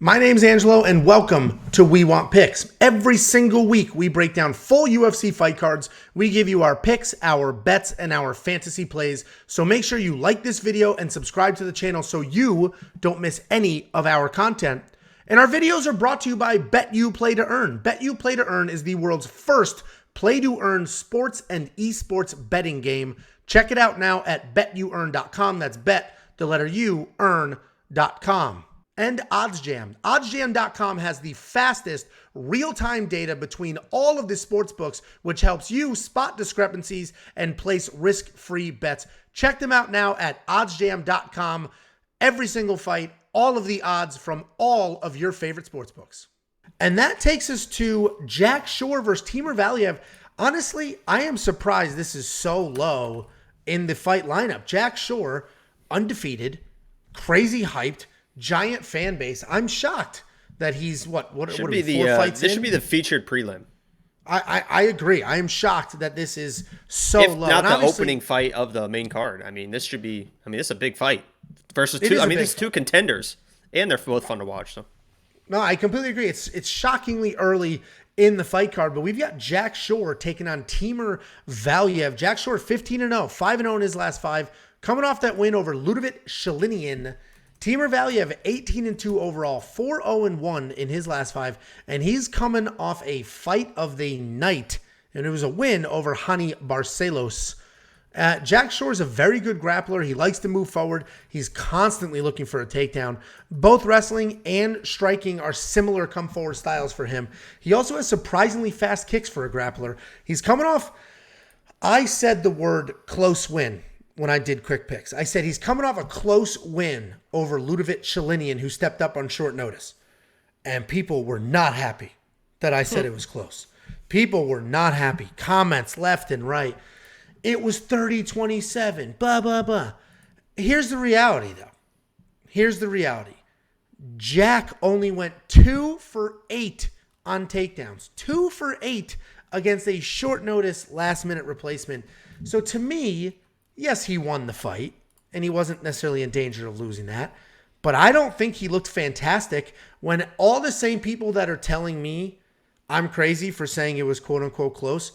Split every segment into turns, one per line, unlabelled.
My name's Angelo, and welcome to We Want Picks. Every single week, we break down full UFC fight cards. We give you our picks, our bets, and our fantasy plays. So make sure you like this video and subscribe to the channel so you don't miss any of our content. And our videos are brought to you by BETU Play to Earn. BETU Play to Earn is the world's first play-to-earn sports and esports betting game. Check it out now at betuearn.com. That's bet, the letter U, earn.com. And OddsJam. OddsJam.com has the fastest real-time data between all of the sports books, which helps you spot discrepancies and place risk-free bets. Check them out now at oddsjam.com. Every single fight, all of the odds from all of your favorite sports books. And that takes us to Jack Shore versus Timur Valiev. Honestly, I am surprised this is so low in the fight lineup. Jack Shore, undefeated, crazy hyped, giant fan base. I'm shocked that he's what are we, 4 fights
this
in?
Should be the featured prelim.
I agree. I am shocked that this is so
If
low.
not the opening fight of the main card. I mean, this is a big fight versus two. I mean, there's two contenders, and they're both fun to watch. So
no, I completely agree. It's shockingly early in the fight card, but we've got Jack Shore taking on Timur Valiev. Jack Shore 15-0, 5-0 in his last 5, coming off that win over Ludovic Shalinian. Timur Valiev, 18-2 overall, 4-0-1 in his last 5, and he's coming off a fight of the night, and it was a win over Hani Barcelos. Jack Shore is a very good grappler. He likes to move forward. He's constantly looking for a takedown. Both wrestling and striking are similar come-forward styles for him. He also has surprisingly fast kicks for a grappler. He's coming off, I said the word close win when I did quick picks. I said he's coming off a close win over Ludovic Shalinian, who stepped up on short notice. And people were not happy that I said it was close. People were not happy. Comments left and right. It was 30-27, blah, blah, blah. Here's the reality, though. Here's the reality. Jack only went 2 for 8 on takedowns. 2 for 8 against a short notice, last-minute replacement. So to me, yes, he won the fight, and he wasn't necessarily in danger of losing that. But I don't think he looked fantastic when all the same people that are telling me I'm crazy for saying it was quote-unquote close,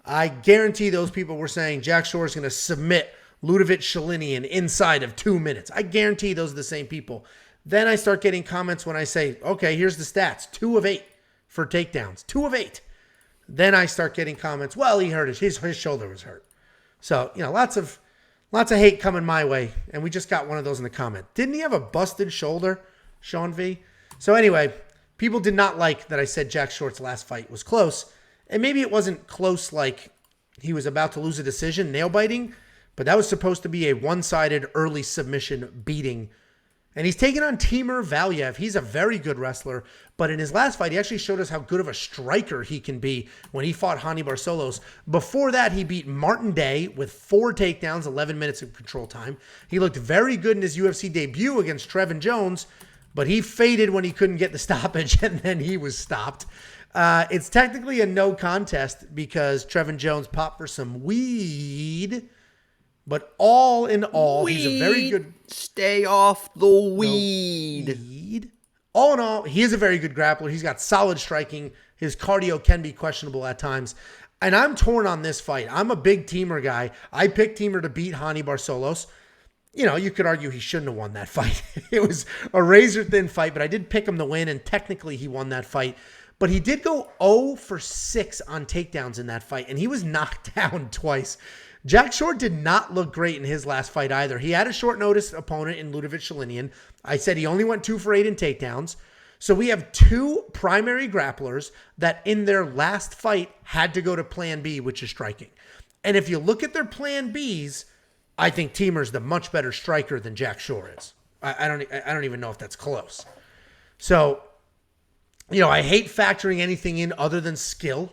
I guarantee those people were saying Jack Shore is going to submit Ludovic Shalinian inside of 2 minutes. I guarantee those are the same people. Then I start getting comments when I say, okay, here's the stats. 2 of 8 for takedowns. 2 of 8. Then I start getting comments, well, he hurt his shoulder was hurt. So, lots of hate coming my way, and we just got one of those in the comment. Didn't he have a busted shoulder, Sean V? So anyway, people did not like that I said Jack Shore's last fight was close, and maybe it wasn't close like he was about to lose a decision, nail-biting, but that was supposed to be a one-sided early submission beating. And he's taking on Timur Valiev. He's a very good wrestler, but in his last fight, he actually showed us how good of a striker he can be when he fought Hani Barcelos. Before that, he beat Martin Day with 4 takedowns, 11 minutes of control time. He looked very good in his UFC debut against Trevin Jones, but he faded when he couldn't get the stoppage, and then he was stopped. It's technically a no contest because Trevin Jones popped for some weed. But all in all, he's a very good...
Stay off the weed.
All in all, he is a very good grappler. He's got solid striking. His cardio can be questionable at times. And I'm torn on this fight. I'm a big Timur guy. I picked Timur to beat Hani Barcelos. You could argue he shouldn't have won that fight. It was a razor-thin fight, but I did pick him to win, and technically he won that fight. But he did go 0 for 6 on takedowns in that fight, and he was knocked down twice. Jack Shore did not look great in his last fight either. He had a short notice opponent in Ludovic Shalinian. I said he only went 2 for 8 in takedowns. So we have 2 primary grapplers that in their last fight had to go to plan B, which is striking. And if you look at their plan Bs, I think Timur's the much better striker than Jack Shore is. I don't even know if that's close. So, I hate factoring anything in other than skill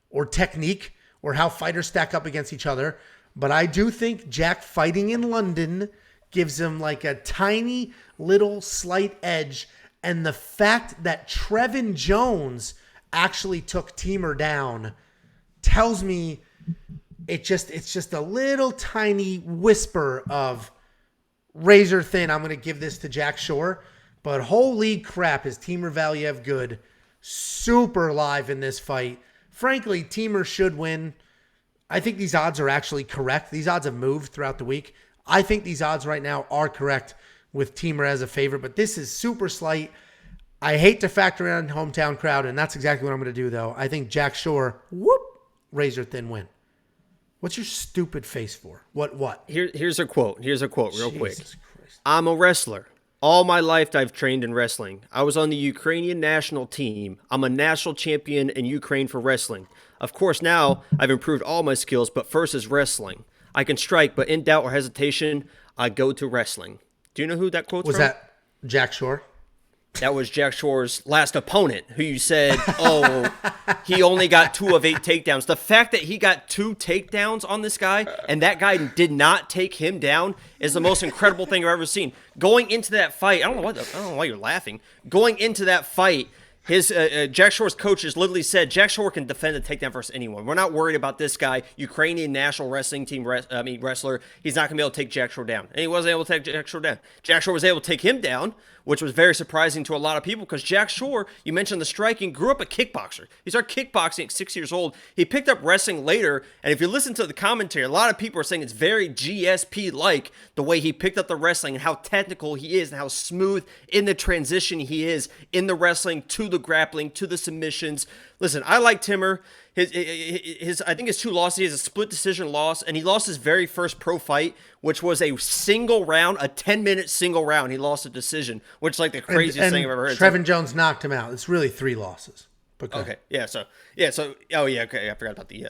or technique or how fighters stack up against each other. But I do think Jack fighting in London gives him like a tiny little slight edge. And the fact that Trevin Jones actually took Timur down tells me it's just a little tiny whisper of razor thin. I'm going to give this to Jack Shore. But holy crap, is Timur Valiev good? Super live in this fight. Frankly, Timur should win. I think these odds are actually correct. These odds have moved throughout the week. I think these odds right now are correct with Timur as a favorite, but this is super slight. I hate to factor in hometown crowd, and that's exactly what I'm going to do, though. I think Jack Shore, razor thin win. What's your stupid face for? What?
Here's a quote real quick.
Christ.
I'm a wrestler. All my life I've trained in wrestling. I was on the Ukrainian national team. I'm a national champion in Ukraine for wrestling. Of course, now I've improved all my skills, but first is wrestling. I can strike, but in doubt or hesitation, I go to wrestling. Do you know who that quote's
Was
from?
that Jack Shore?
That was Jack Shore's last opponent, who you said, he only got 2 of 8 takedowns. The fact that he got 2 takedowns on this guy and that guy did not take him down is the most incredible thing I've ever seen. Going into that fight, I don't know why you're laughing. Going into that fight, his Jack Shore's coaches literally said Jack Shore can defend a takedown versus anyone. We're not worried about this guy, Ukrainian national wrestling team wrestler. He's not going to be able to take Jack Shore down. And he wasn't able to take Jack Shore down. Jack Shore was able to take him down, which was very surprising to a lot of people because Jack Shore, you mentioned the striking, grew up a kickboxer. He started kickboxing at 6 years old. He picked up wrestling later, and if you listen to the commentary, a lot of people are saying it's very GSP-like the way he picked up the wrestling and how technical he is and how smooth in the transition he is in the wrestling to the grappling, to the submissions. Listen, I like Timur. I think his 2 losses, he has a split decision loss, and he lost his very first pro fight, which was a single round, a 10-minute single round. He lost a decision, which is like the craziest thing I've ever heard.
Trevin Jones knocked him out. It's really 3 losses.
Okay. Yeah. Okay. I forgot about the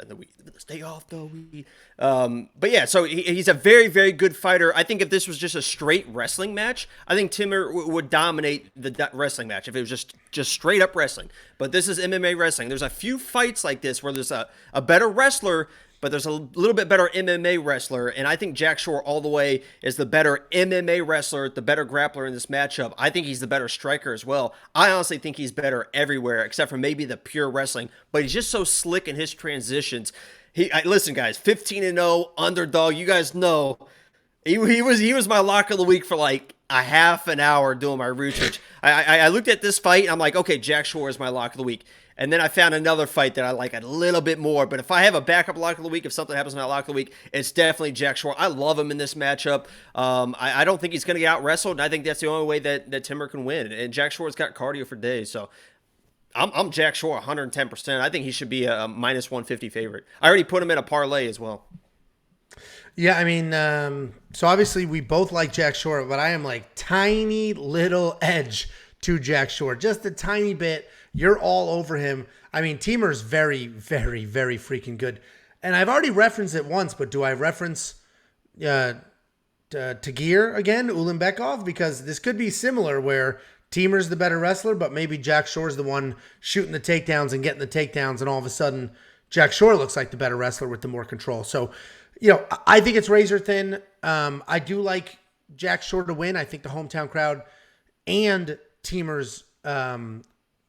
stay off the weed. But yeah, so he's a very, very good fighter. I think if this was just a straight wrestling match, I think Timur would dominate the wrestling match if it was just straight up wrestling. But this is MMA wrestling. There's a few fights like this where there's a better wrestler, but there's a little bit better MMA wrestler, and I think Jack Shore all the way is the better MMA wrestler, the better grappler in this matchup. I think he's the better striker as well. I honestly think he's better everywhere except for maybe the pure wrestling, but he's just so slick in his transitions. Listen, guys, 15-0 underdog. You guys know he was my lock of the week for like a half an hour doing my research. I looked at this fight and I'm like, okay, Jack Shore is my lock of the week. And then I found another fight that I like a little bit more. But if I have a backup lock of the week, if something happens in my lock of the week, it's definitely Jack Shore. I love him in this matchup. I don't think he's going to get out-wrestled, and I think that's the only way that Timur can win. And Jack Shore's got cardio for days. So I'm Jack Shore 110%. I think he should be a minus 150 favorite. I already put him in a parlay as well.
Yeah, I mean, so obviously we both like Jack Shore, but I am like tiny little edge to Jack Shore. Just a tiny bit. You're all over him. I mean, Timur's very, very, very freaking good. And I've already referenced it once, but do I reference Tagir again, Ulanbekov? Because this could be similar where Timur's the better wrestler, but maybe Jack Shore's the one shooting the takedowns and getting the takedowns, and all of a sudden Jack Shore looks like the better wrestler with the more control. So, I think it's razor thin. I do like Jack Shore to win. I think the hometown crowd and Timur's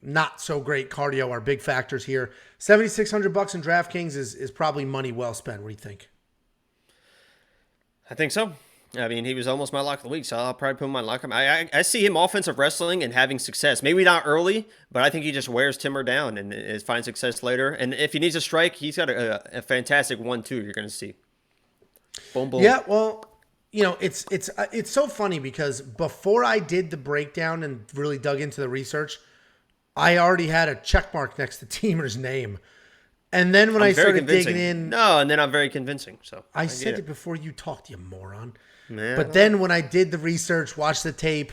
not so great cardio are big factors here. $7,600 in DraftKings is probably money well spent. What do you think?
I think so. I mean, he was almost my lock of the week, so I'll probably put him on lock. I see him offensive wrestling and having success. Maybe not early, but I think he just wears Timur down and finds success later. And if he needs a strike, he's got a fantastic 1-2 you're going to see. Boom, boom.
Yeah, well, it's so funny because before I did the breakdown and really dug into the research, I already had a check mark next to Timur's name. And then when I started digging in...
No, and then I'm very convincing. So
I said it before you talked, you moron.
Man,
but then when I did the research, watched the tape,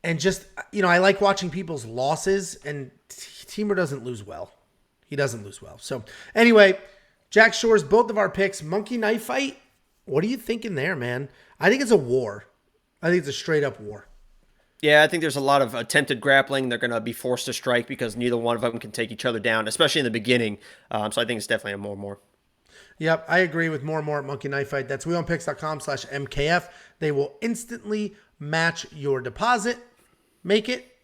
and just, I like watching people's losses, and Timur doesn't lose well. He doesn't lose well. So anyway, Jack Shore's both of our picks. Monkey knife fight. What are you thinking there, man? I think it's a war. I think it's a straight up war.
Yeah, I think there's a lot of attempted grappling. They're going to be forced to strike because neither one of them can take each other down, especially in the beginning. So I think it's definitely a more.
Yep, I agree with more at Monkey Knife Fight. That's wheelonpicks.com/MKF. They will instantly match your deposit. Make it.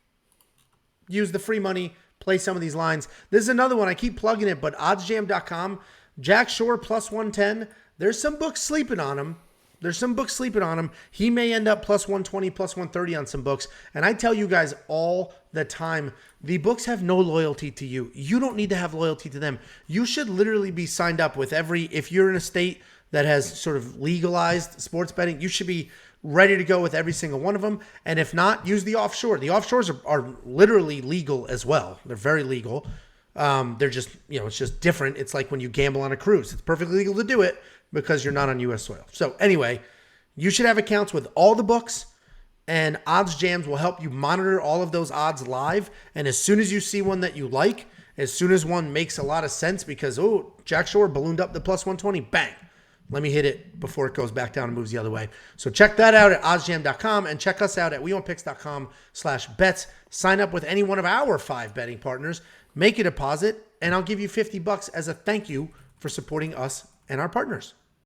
Use the free money. Play some of these lines. This is another one. I keep plugging it, but oddsjam.com. Jack Shore plus 110. There's some books sleeping on him. There's some books sleeping on him. He may end up plus 120, plus 130 on some books. And I tell you guys all the time, the books have no loyalty to you. You don't need to have loyalty to them. You should literally be signed up with if you're in a state that has sort of legalized sports betting, you should be ready to go with every single one of them. And if not, use the offshore. The offshores are literally legal as well. They're very legal. They're just, it's just different. It's like when you gamble on a cruise. It's perfectly legal to do it because you're not on U.S. soil. So anyway, you should have accounts with all the books, and Odds Jams will help you monitor all of those odds live. And as soon as you see one that you like, as soon as one makes a lot of sense because, Jack Shore ballooned up the plus 120, bang. Let me hit it before it goes back down and moves the other way. So check that out at oddsjam.com and check us out at weownpicks.com/bets. Sign up with any one of our 5 betting partners, make a deposit, and I'll give you $50 as a thank you for supporting us and our partners.